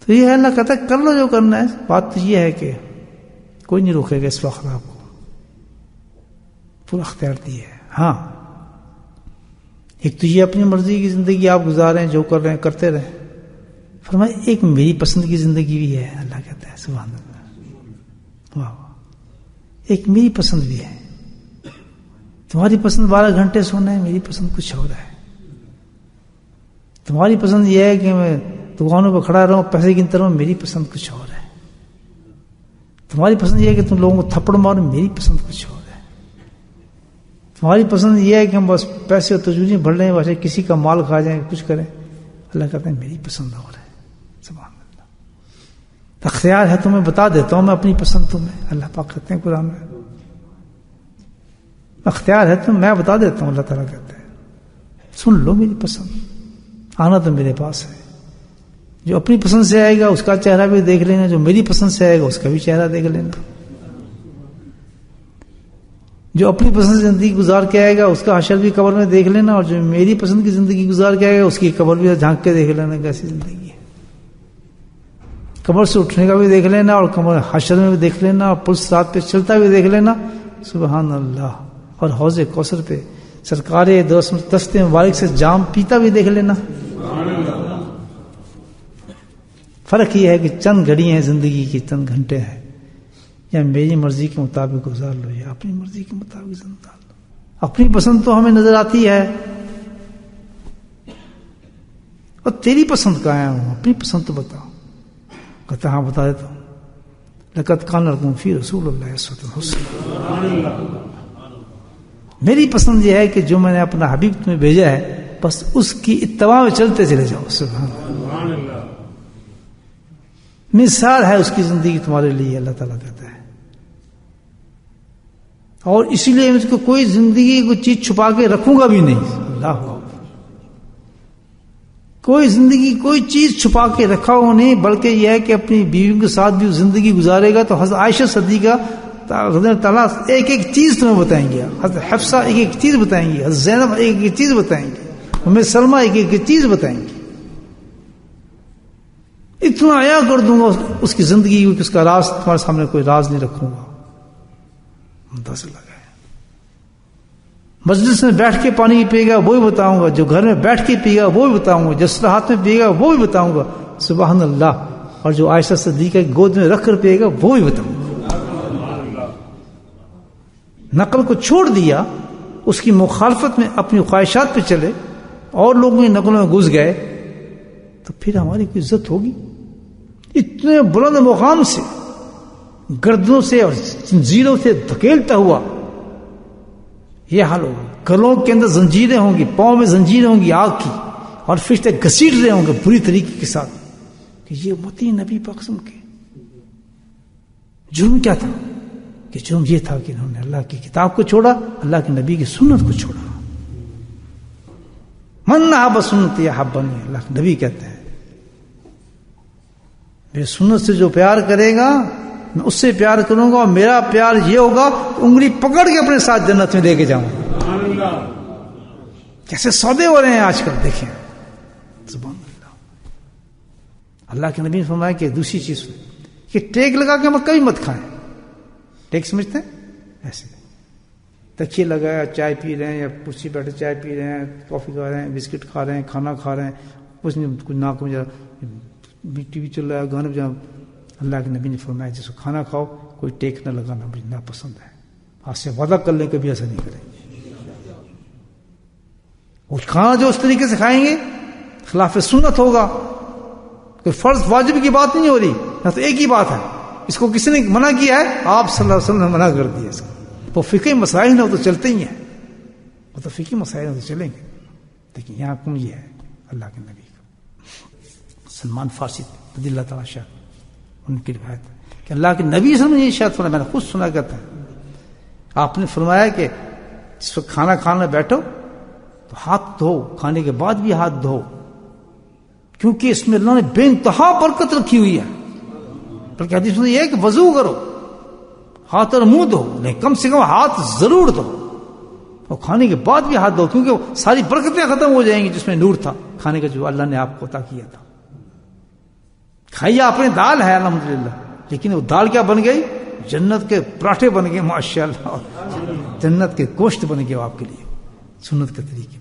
تو یہ اللہ کہتا ہے کر لو جو کرنا ہے. بات تو یہ ہے کہ کوئی نہیں روکے گا اس وقت آپ کو، پورا اختیار دیا ہے. ہاں ایک تو یہ اپنی مرضی کی زندگی آپ گزاریں، جو کر رہے ہیں کرتے رہیں. فرمایا ایک میری پسند کی زندگی بھی ہے. اللہ کہتا ہے سبحان اللہ، واہ، ایک میری پسند بھی ہے. تمہاری پسند 12 گھنٹے سونا ہے، میری پسند کچھ اور ہے. تمہاری پسند یہ ہے کہ میں دکانوں پہ کھڑا رہوں پیسے گنتا رہوں، میری پسند کچھ اور ہے. تمہاری پسند یہ ہے کہ تم لوگوں کو تھپڑ مارو، میری پسند کچھ اور ہے. تمہاری پسند یہ ہے کہ ہم بس پیسے اور تجویزیں بھر لیں، ویسے کسی کا مال کھا جائیں، کچھ کریں. اللہ کہتے ہیں میری پسند اور ہے. سبحان اللہ. اختیار ہے تمہیں بتا دیتا ہوں میں اپنی پسند تمہیں. اللہ پاک کہتے ہیں قرآن میں اختیار ہے تم، میں بتا دیتا ہوں. اللہ تعالیٰ کہتے ہیں سن لو میری پسند. آنا تو میرے پاس ہے. جو اپنی پسند سے آئے گا اس کا چہرہ بھی دیکھ لینا، جو میری پسند سے آئے گا اس کا بھی چہرہ دیکھ لینا. جو اپنی پسند سے زندگی گزار کے آئے گا اس کا حشر بھی قبر میں دیکھ لینا، اور جو میری پسند کی زندگی گزار کے آئے گا اس کی قبر بھی جھانک کے دیکھ لینا کیسی زندگی ہے. قبر سے اٹھنے کا بھی دیکھ لینا، اور قبر حشر میں بھی دیکھ لینا، اور پل صراط پہ چلتا بھی دیکھ لینا. سبحان اللہ. اور حوض کوثر پہ سرکار دست مبارک سے جام پیتا بھی دیکھ لینا. فرق یہ ہے کہ چند گھڑی ہیں زندگی کی، چند گھنٹے ہیں. یا میری مرضی کے مطابق گزار لو یا اپنی مرضی کے مطابق گزار لو. اپنی پسند تو ہمیں نظر آتی ہے، اور تیری پسند کا آیا ہوں، اپنی پسند تو بتاؤ. کہتا ہاں بتا دیتا ہوں. لقد کان لکم فی رسول اللہ اسوۃ حسنہ. میری پسند یہ ہے کہ جو میں نے اپنا حبیب تمہیں بھیجا ہے بس اس کی اتباع میں چلتے چلے جاؤ. سبحان اللہ. مثال ہے اس کی زندگی تمہارے لیے. اللہ تعالیٰ کہتا ہے، اور اسی لیے مجھ کو کوئی زندگی کوئی چیز چھپا کے رکھوں گا بھی نہیں. اللہ، کوئی زندگی کوئی چیز چھپا کے رکھا ہو نہیں، بلکہ یہ ہے کہ اپنی بیوی کے ساتھ بھی زندگی گزارے گا. تو حضرت عائشہ صدیقہ حضرت تعالیٰ ایک ایک چیز تمہیں بتائیں گے. حضرت حفصہ ایک ایک چیز بتائیں گی، حضرت زینب ایک ایک چیز بتائیں گی، ام سلمہ ایک ایک چیز بتائیں گی. اتنا عیا کر دوں گا اس کی زندگی، اس کا راز تمہارے سامنے کوئی راز نہیں رکھوں گا. متاثر لگا ہے. مجلس میں بیٹھ کے پانی پیے گا وہی بتاؤں گا، جو گھر میں بیٹھ کے پیے گا وہ بھی بتاؤں گا، جس طرح ہاتھ میں پیے گا وہ بھی بتاؤں گا. سبحان اللہ. اور جو عائشہ صدیقہ کی گود میں رکھ کر پیے گا وہ بھی بتاؤں گا. نقل کو چھوڑ دیا، اس کی مخالفت میں اپنی خواہشات پہ چلے اور لوگوں کی نقلوں میں گھس گئے، تو پھر ہماری کوئی عزت ہوگی؟ اتنے بلند مقام سے گردنوں سے اور زنجیروں سے دھکیلتا ہوا یہ حال ہوگا. گلوں کے اندر زنجیریں ہوں گی، پاؤں میں زنجیریں ہوں گی آگ کی، اور فرشتے گھسیٹ رہے ہوں گے بری طریقے کے ساتھ کہ یہ امتی نبی پاک قسم کے. جرم کیا تھا؟ کہ جرم یہ تھا کہ انہوں نے اللہ کی کتاب کو چھوڑا، اللہ کے نبی کی سنت کو چھوڑا. من احب سنتی احبنی. اللہ کے نبی کہتے ہیں میری سنت سے جو پیار کرے گا میں اس سے پیار کروں گا، اور میرا پیار یہ ہوگا کہ انگلی پکڑ کے اپنے ساتھ جنت میں لے کے جاؤں گا. کیسے سودے ہو رہے ہیں آج کل، دیکھیں. سبحان اللہ. اللہ کے نبی نے فرمایا کہ دوسری چیز کہ ٹیک لگا کے مت کبھی مت کھائیں. ٹیک سمجھتے ہیں؟ ایسے تکیے لگایا چائے پی رہے ہیں، یا کرسی بیٹھے چائے پی رہے ہیں، کافی کھا رہے ہیں، بسکٹ کھا رہے ہیں، کھانا کھا رہے ہیں، کچھ نہیں، کچھ ناک میں ٹی وی چل رہا ہے، گانے بجا. اللہ کے نبی نے فرمایا جس کو کھانا کھاؤ کوئی ٹیک نہ لگانا، مجھے ناپسند ہے. آج سے وعدہ کر لیں کبھی ایسا نہیں کریں گے. وہ کھانا جو اس طریقے سے کھائیں گے خلاف سنت ہوگا. کوئی فرض واجب کی بات نہیں ہو رہی، نہ تو ایک ہی بات ہے. اس کو کسی نے منع کیا ہے؟ آپ صلی اللہ علیہ وسلم نے منع کر دیا. اس کو وہ فقہی مسائل نہ تو چلتے ہی ہیں، وہ تو فقہی مسائل نہ تو چلیں گے. لیکن یہاں کم یہ ہے اللہ کے نبی کا. سلمان فارسی رضی اللہ تعالیٰ شاہ ان کی روایت کہ اللہ کے نبی صلی اللہ علیہ وسلم نے یہ شاید فرمایا، میں نے خود سنا کرتا ہے. آپ نے فرمایا کہ جس وقت کھانا کھانا بیٹھو تو ہاتھ دھو، کھانے کے بعد بھی ہاتھ دھو، کیونکہ اس میں اللہ نے بے انتہا برکت رکھی ہوئی ہے. بلکہ حدیث میں یہ ہے کہ وضو کرو، ہاتھ اور منہ دھو، نہیں کم سے کم ہاتھ ضرور دھو، اور کھانے کے بعد بھی ہاتھ دھو، کیونکہ ساری برکتیں ختم ہو جائیں گی جس میں نور تھا کھانے کا جو اللہ نے آپ کو عطا کیا تھا. کھائیے اپنی دال ہے الحمدللہ، لیکن وہ دال کیا بن گئی؟ جنت کے پراٹھے بن گئے ماشاءاللہ، جنت کے گوشت بن گئے آپ کے لیے سنت کے طریقے.